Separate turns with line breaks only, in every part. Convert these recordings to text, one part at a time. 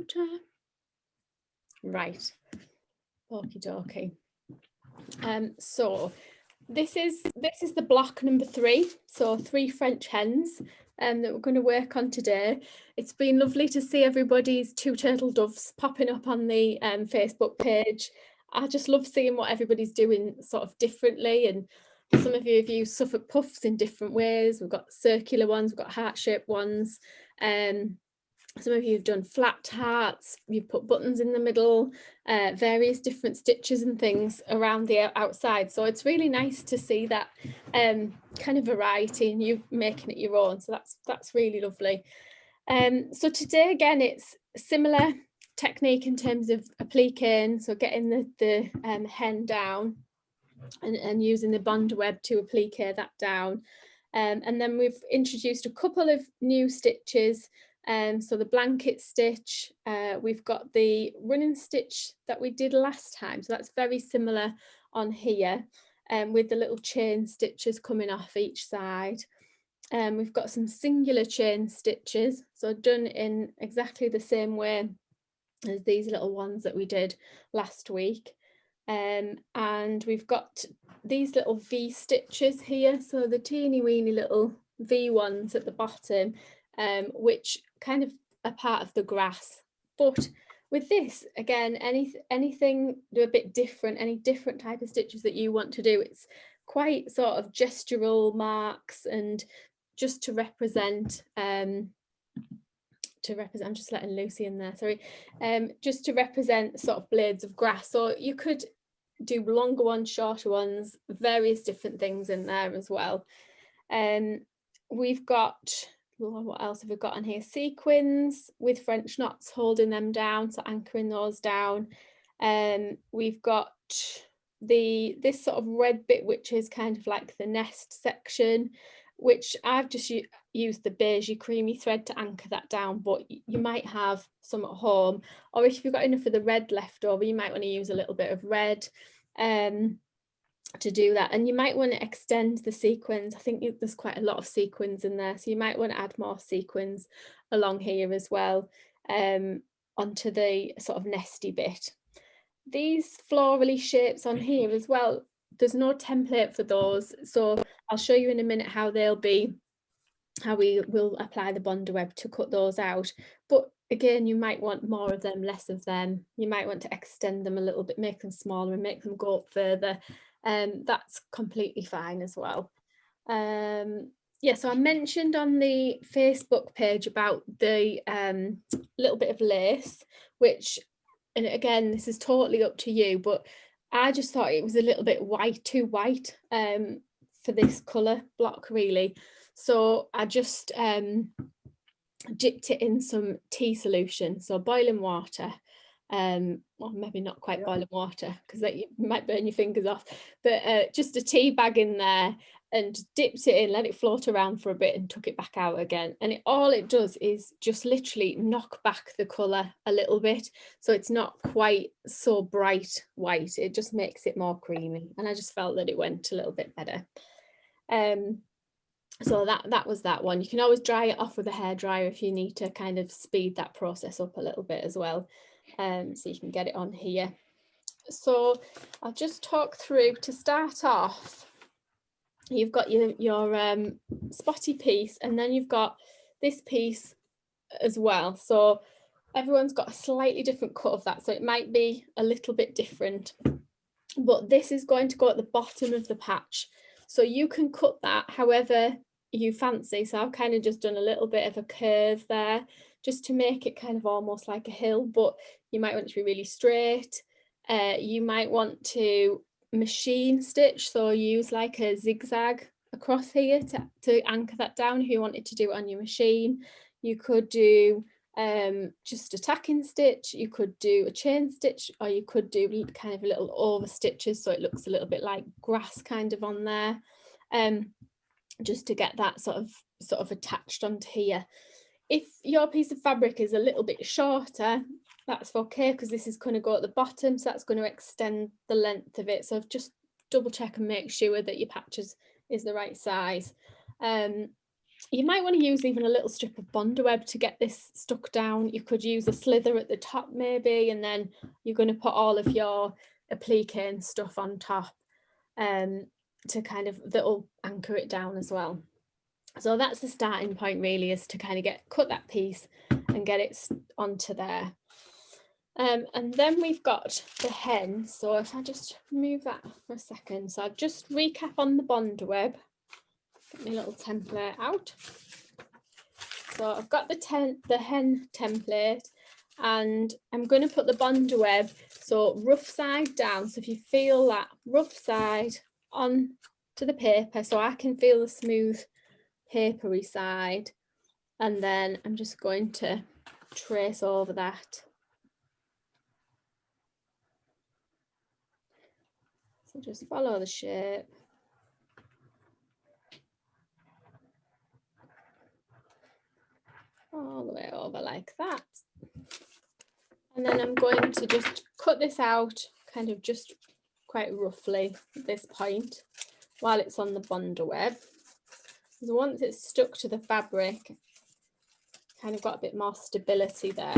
computer. Right, okie dokie. So this is the block number 3, so 3 French hens that we're going to work on today. It's been lovely to see everybody's 2 turtle doves popping up on the Facebook page. I just love seeing what everybody's doing sort of differently, and some of you have used Suffolk puffs in different ways. We've got circular ones, we've got heart-shaped ones. Some of you have done flat hearts, you've put buttons in the middle, various different stitches and things around the outside. So it's really nice to see that kind of variety and you making it your own. So that's really lovely. So today, again, it's similar technique in terms of appliquing, so getting the hen down and using the bond web to applique that down. And then we've introduced a couple of new stitches. So the blanket stitch, we've got the running stitch that we did last time. So that's very similar on here, with the little chain stitches coming off each side. We've got some singular chain stitches, so done in exactly the same way as these little ones that we did last week. And we've got these little V stitches here, so the teeny weeny little V ones at the bottom, which kind of are part of the grass. But with this, again, anything do a bit different, any different type of stitches that you want to do, it's quite sort of gestural marks and just to represent I'm just letting Lucy in there, sorry, just to represent sort of blades of grass. So you could do longer ones, shorter ones, various different things in there as well. We've got, what else have we got on here? Sequins with French knots holding them down, so anchoring those down. We've got this sort of red bit, which is kind of like the nest section, which I've just used the beigey creamy thread to anchor that down, but you might have some at home, or if you've got enough of the red left over, you might want to use a little bit of red to do that. And you might want to extend the sequins. I think there's quite a lot of sequins in there, so you might want to add more sequins along here as well, onto the sort of nesty bit. These florally shapes on here as well, there's no template for those, so I'll show you in a minute how we will apply the bonder web to cut those out. But again, you might want more of them, less of them. You might want to extend them a little bit, make them smaller and make them go up further. That's completely fine as well. Yeah, so I mentioned on the Facebook page about the little bit of lace, which, and again, this is totally up to you, but I just thought it was a little bit too white for this colour block, really. So I just dipped it in some tea solution, so boiling water, well, maybe not quite boiling water because you might burn your fingers off, but just a tea bag in there, and dipped it in, let it float around for a bit and took it back out again. And all it does is just literally knock back the colour a little bit, so it's not quite so bright white, it just makes it more creamy, and I just felt that it went a little bit better. So that was that one. You can always dry it off with a hairdryer if you need to kind of speed that process up a little bit as well, so you can get it on here. So I'll just talk through, to start off, you've got your spotty piece, and then you've got this piece as well. So everyone's got a slightly different cut of that, so it might be a little bit different, but this is going to go at the bottom of the patch, so you can cut that however you fancy. So I've kind of just done a little bit of a curve there just to make it kind of almost like a hill, but you might want it to be really straight. You might want to machine stitch, so use like a zigzag across here to anchor that down if you wanted to do it on your machine. You could do just a tacking stitch, you could do a chain stitch, or you could do kind of little over stitches so it looks a little bit like grass kind of on there, just to get that sort of attached onto here. If your piece of fabric is a little bit shorter, that's okay, because this is going to go at the bottom, so that's going to extend the length of it. So just double check and make sure that your patch is the right size. You might want to use even a little strip of Bondaweb to get this stuck down. You could use a slither at the top maybe, and then you're going to put all of your applique and stuff on top to kind of, that'll anchor it down as well. So that's the starting point really, is to kind of cut that piece and get it onto there. And then we've got the hen. So if I just move that for a second. So I've just recap on the Bondaweb. Get my little template out. So I've got the hen template, and I'm going to put the Bondaweb, so rough side down. So if you feel that rough side on to the paper, so I can feel the smooth papery side, and then I'm just going to trace over that. So just follow the shape. All the way over like that. And then I'm going to just cut this out kind of just quite roughly at this point while it's on the Bondaweb. So once it's stuck to the fabric, kind of got a bit more stability there.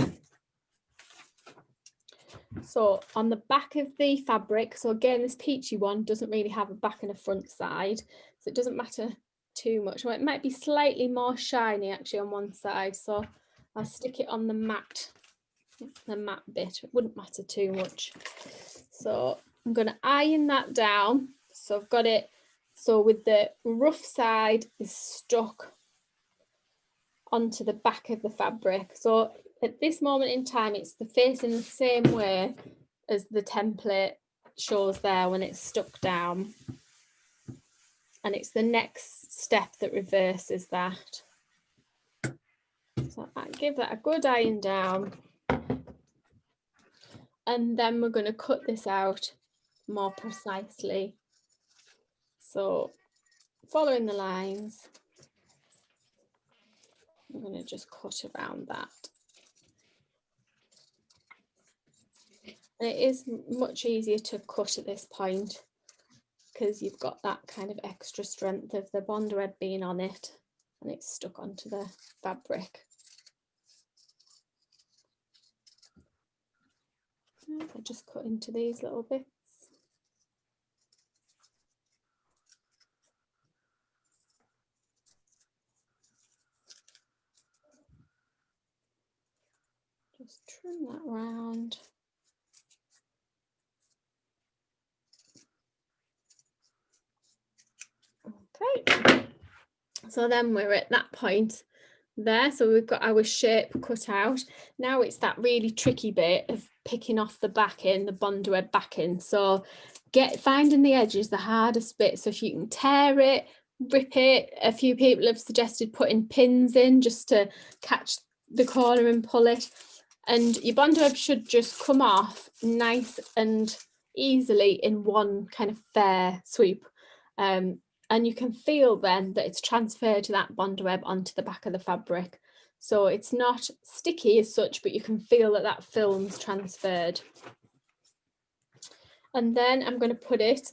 So on the back of the fabric, so again, this peachy one doesn't really have a back and a front side, so it doesn't matter too much. Well, it might be slightly more shiny actually on one side, so I'll stick it on the matte bit. It wouldn't matter too much. So I'm going to iron that down. So I've got it, so with the rough side is stuck onto the back of the fabric. So at this moment in time, it's facing the same way as the template shows there when it's stuck down. And it's the next step that reverses that. So I give that a good iron down. And then we're going to cut this out more precisely. So following the lines, I'm going to just cut around that. And it is much easier to cut at this point because you've got that kind of extra strength of the Bondaweb being on it and it's stuck onto the fabric. I just cut into these little bits. Just trim that round. Okay, so then we're at that point there. So we've got our shape cut out. Now it's that really tricky bit of picking off the backing, the Bondaweb backing. So finding the edge is the hardest bit. So if you can tear it, rip it. A few people have suggested putting pins in just to catch the corner and pull it. And your Bondaweb should just come off nice and easily in one kind of fair sweep. And you can feel then that it's transferred to that Bondaweb onto the back of the fabric. So it's not sticky as such, but you can feel that that film's transferred. And then I'm going to put it,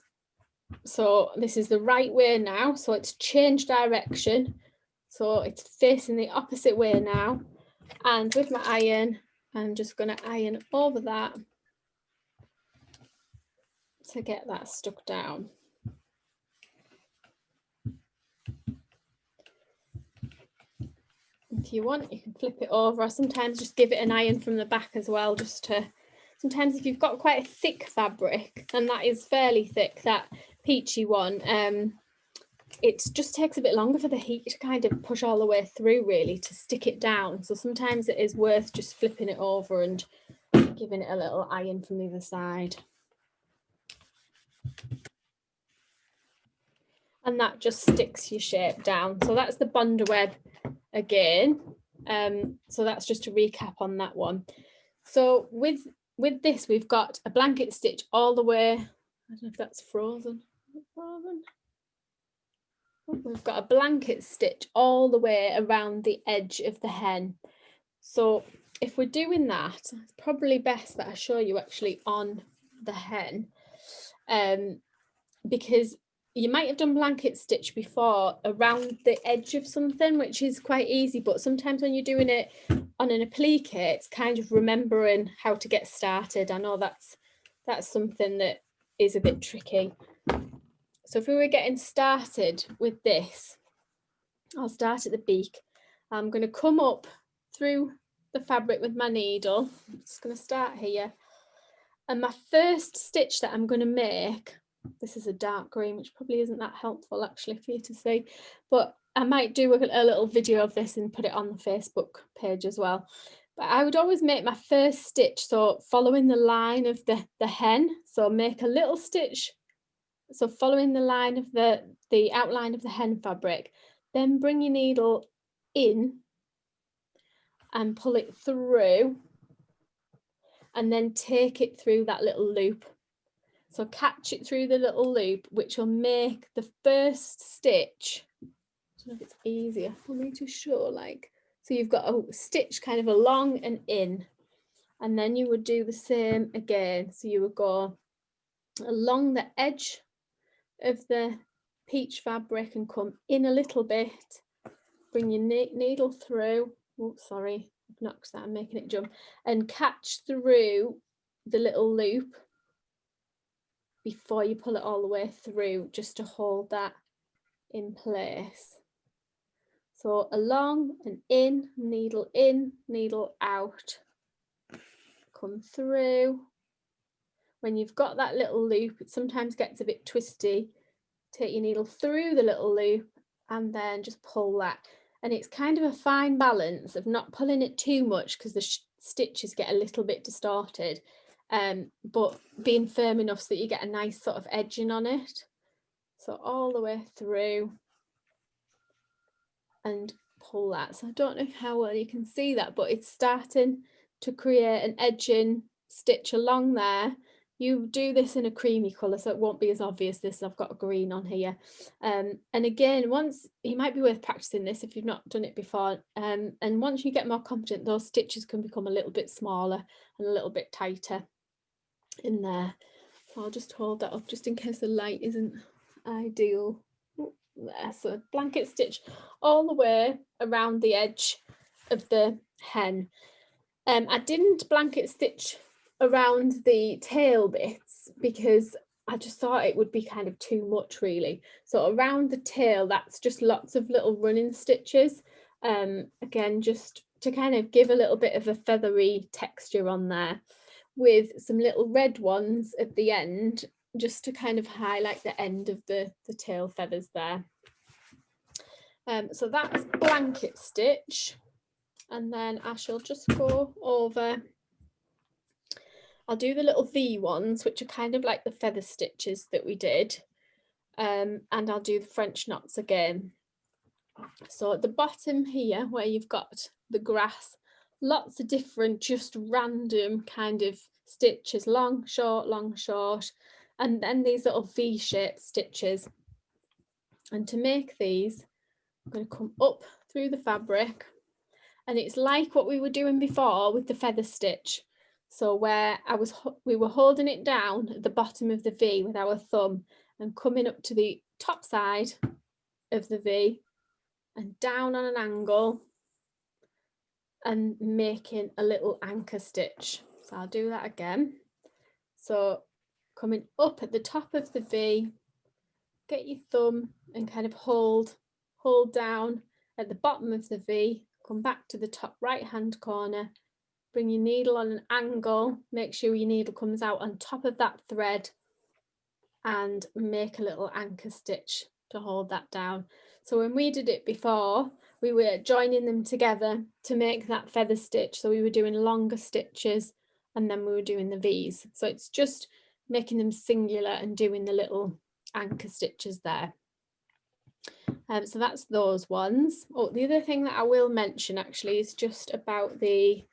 so this is the right way now, so it's changed direction. So it's facing the opposite way now. And with my iron, I'm just going to iron over that to get that stuck down. If you want, you can flip it over, or sometimes just give it an iron from the back as well, just to, sometimes if you've got quite a thick fabric, and that is fairly thick, that peachy one, it just takes a bit longer for the heat to kind of push all the way through really to stick it down. So sometimes it is worth just flipping it over and giving it a little iron from the other side. And that just sticks your shape down. So that's the Bondaweb again. So that's just to recap on that one. So with this, we've got a blanket stitch all the way. I don't know if that's frozen. We've got a blanket stitch all the way around the edge of the hen. So if we're doing that, it's probably best that I show you actually on the hen, because you might have done blanket stitch before around the edge of something, which is quite easy, but sometimes when you're doing it on an applique, it's kind of remembering how to get started. I know that's something that is a bit tricky. So if we were getting started with this, I'll start at the beak. I'm going to come up through the fabric with my needle. I'm just going to start here. And my first stitch that I'm going to make, this is a dark green, which probably isn't that helpful actually for you to see, but I might do a little video of this and put it on the Facebook page as well. But I would always make my first stitch, so following the line of the hen, so make a little stitch, so following the line of the outline of the hen fabric, then bring your needle in and pull it through, and then take it through that little loop. So catch it through the little loop, which will make the first stitch. I don't know if it's easier for me to show, like, so you've got a stitch kind of along and in, and then you would do the same again. So you would go along the edge of the peach fabric and come in a little bit, bring your needle through. Oh, sorry, I've knocked that, I'm making it jump, and catch through the little loop before you pull it all the way through, just to hold that in place. So along and in, needle out, come through. When you've got that little loop, it sometimes gets a bit twisty. Take your needle through the little loop and then just pull that. And it's kind of a fine balance of not pulling it too much because the stitches get a little bit distorted, but being firm enough so that you get a nice sort of edging on it. So all the way through and pull that. So I don't know how well you can see that, but it's starting to create an edging stitch along there. You do this in a creamy colour, so it won't be as obvious. This, I've got a green on here. And again, once, it might be worth practicing this if you've not done it before. And once you get more confident, those stitches can become a little bit smaller and a little bit tighter in there. So I'll just hold that up just in case the light isn't ideal. There, so blanket stitch all the way around the edge of the hen. I didn't blanket stitch around the tail bits because I just thought it would be kind of too much really. So around the tail, that's just lots of little running stitches. Again, just to kind of give a little bit of a feathery texture on there, with some little red ones at the end, just to kind of highlight the end of the tail feathers there. So that's blanket stitch. And then I shall just go over, I'll do the little V ones, which are kind of like the feather stitches that we did. And I'll do the French knots again. So at the bottom here, where you've got the grass, lots of different, just random kind of stitches, long, short, and then these little V-shaped stitches. And to make these, I'm going to come up through the fabric, and it's like what we were doing before with the feather stitch. So where we were holding it down at the bottom of the V with our thumb and coming up to the top side of the V and down on an angle and making a little anchor stitch. So I'll do that again. So coming up at the top of the V, get your thumb and kind of hold down at the bottom of the V, come back to the top right hand corner, bring your needle on an angle, make sure your needle comes out on top of that thread and make a little anchor stitch to hold that down. So when we did it before, we were joining them together to make that feather stitch. So we were doing longer stitches and then we were doing the V's. So it's just making them singular and doing the little anchor stitches there. So that's those ones. Oh, the other thing that I will mention actually is just about the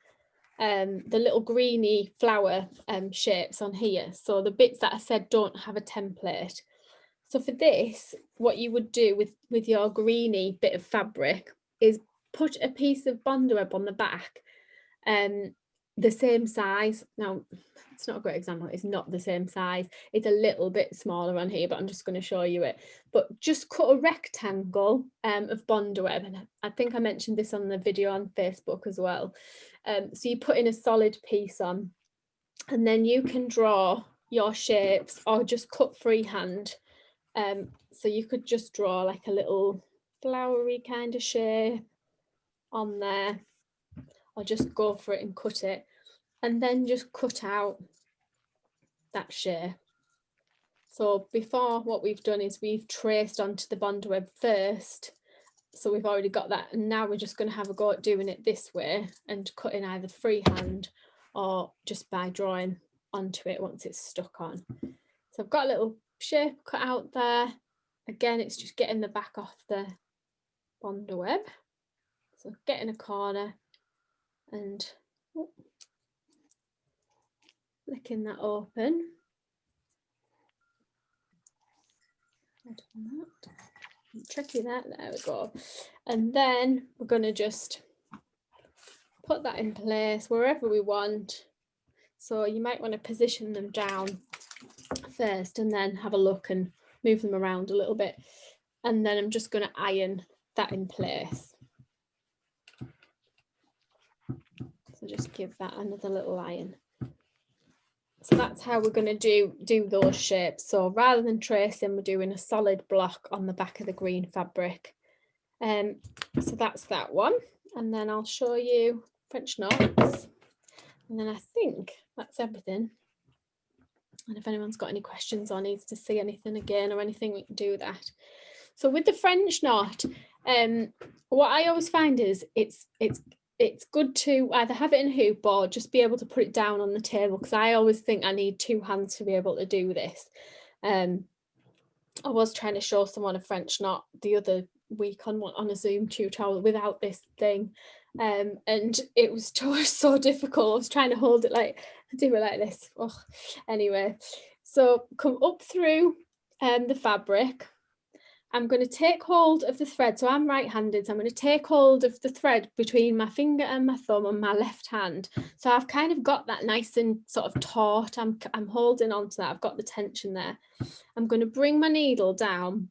little greeny flower shapes on here. So the bits that I said don't have a template. So for this, what you would do with your greeny bit of fabric is put a piece of Bondeweb on the back the same size. Now, it's not a great example, it's not the same size, it's a little bit smaller on here, but I'm just going to show you it. But just cut a rectangle of Bondaweb, and I think I mentioned this on the video on Facebook as well. So you put in a solid piece on, and then you can draw your shapes or just cut freehand. So you could just draw like a little flowery kind of shape on there, or just go for it and cut it, and then just cut out that shape. So before, what we've done is we've traced onto the Bondaweb first, so we've already got that, and now we're just going to have a go at doing it this way and cutting either freehand or just by drawing onto it once it's stuck on. So I've got a little shape cut out there. Again, it's just getting the back off the Bondaweb. So get in a corner and flicking that open. Tricky that, there we go. And then we're going to just put that in place wherever we want. So you might want to position them down first and then have a look and move them around a little bit. And then I'm just going to iron that in place. So just give that another little iron. So that's how we're going to do those shapes. So rather than tracing, we're doing a solid block on the back of the green fabric. So that's that one. And then I'll show you French knots. And then I think that's everything. And if anyone's got any questions or needs to see anything again or anything, we can do that. So with the French knot, what I always find is it's good to either have it in a hoop or just be able to put it down on the table, because I always think I need two hands to be able to do this. I was trying to show someone a French knot the other week on a Zoom tutorial without this thing, and it was so difficult. I was trying to hold it do it like this. Oh, anyway, so come up through the fabric. I'm going to take hold of the thread. So I'm right-handed, so I'm going to take hold of the thread between my finger and my thumb on my left hand. So I've kind of got that nice and sort of taut. I'm holding on to that. I've got the tension there. I'm going to bring my needle down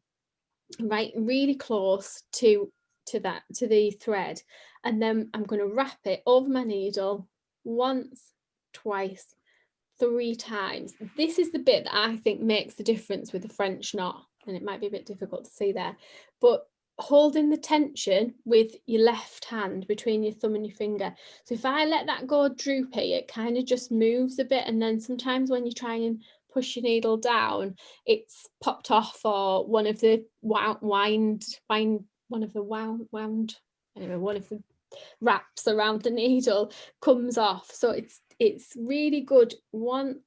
right really close to the thread, and then I'm going to wrap it over my needle once, twice, 3 times. This is the bit that I think makes the difference with the French knot, and it might be a bit difficult to see there, but holding the tension with your left hand between your thumb and your finger. So if I let that go droopy, it kind of just moves a bit, and then sometimes when you try and push your needle down, it's popped off, or one of the wraps around the needle comes off. So it's really good. 1,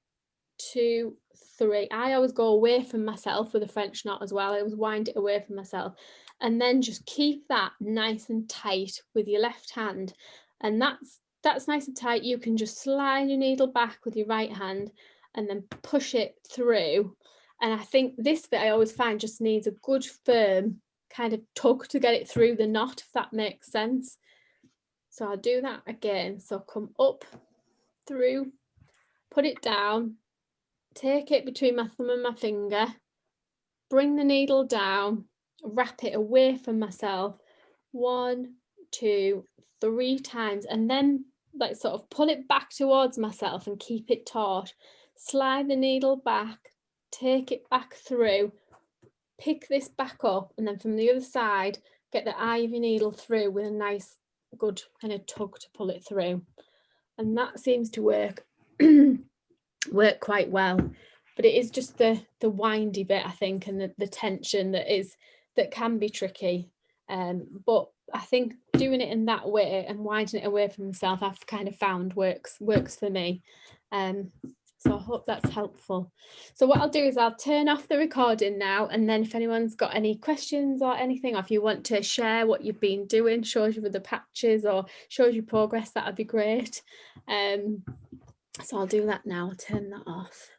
2, 3. I always go away from myself with a French knot as well. I always wind it away from myself, and then just keep that nice and tight with your left hand, and that's nice and tight. You can just slide your needle back with your right hand and then push it through. And I think this bit I always find just needs a good firm kind of tug to get it through the knot, if that makes sense. So I'll do that again. So come up through, put it down, take it between my thumb and my finger, bring the needle down, wrap it away from myself 1, 2, 3 times, and then like sort of pull it back towards myself and keep it taut. Slide the needle back, take it back through, pick this back up, and then from the other side, get the eye of your needle through with a nice, good kind of tug to pull it through. And that seems to work quite well. But it is just the windy bit, I think, and the tension that can be tricky. But I think doing it in that way and winding it away from myself, I've kind of found works for me. So I hope that's helpful. So what I'll do is I'll turn off the recording now, and then if anyone's got any questions or anything, or if you want to share what you've been doing, shows you with the patches or shows you progress, that would be great. So I'll do that now. I'll turn that off.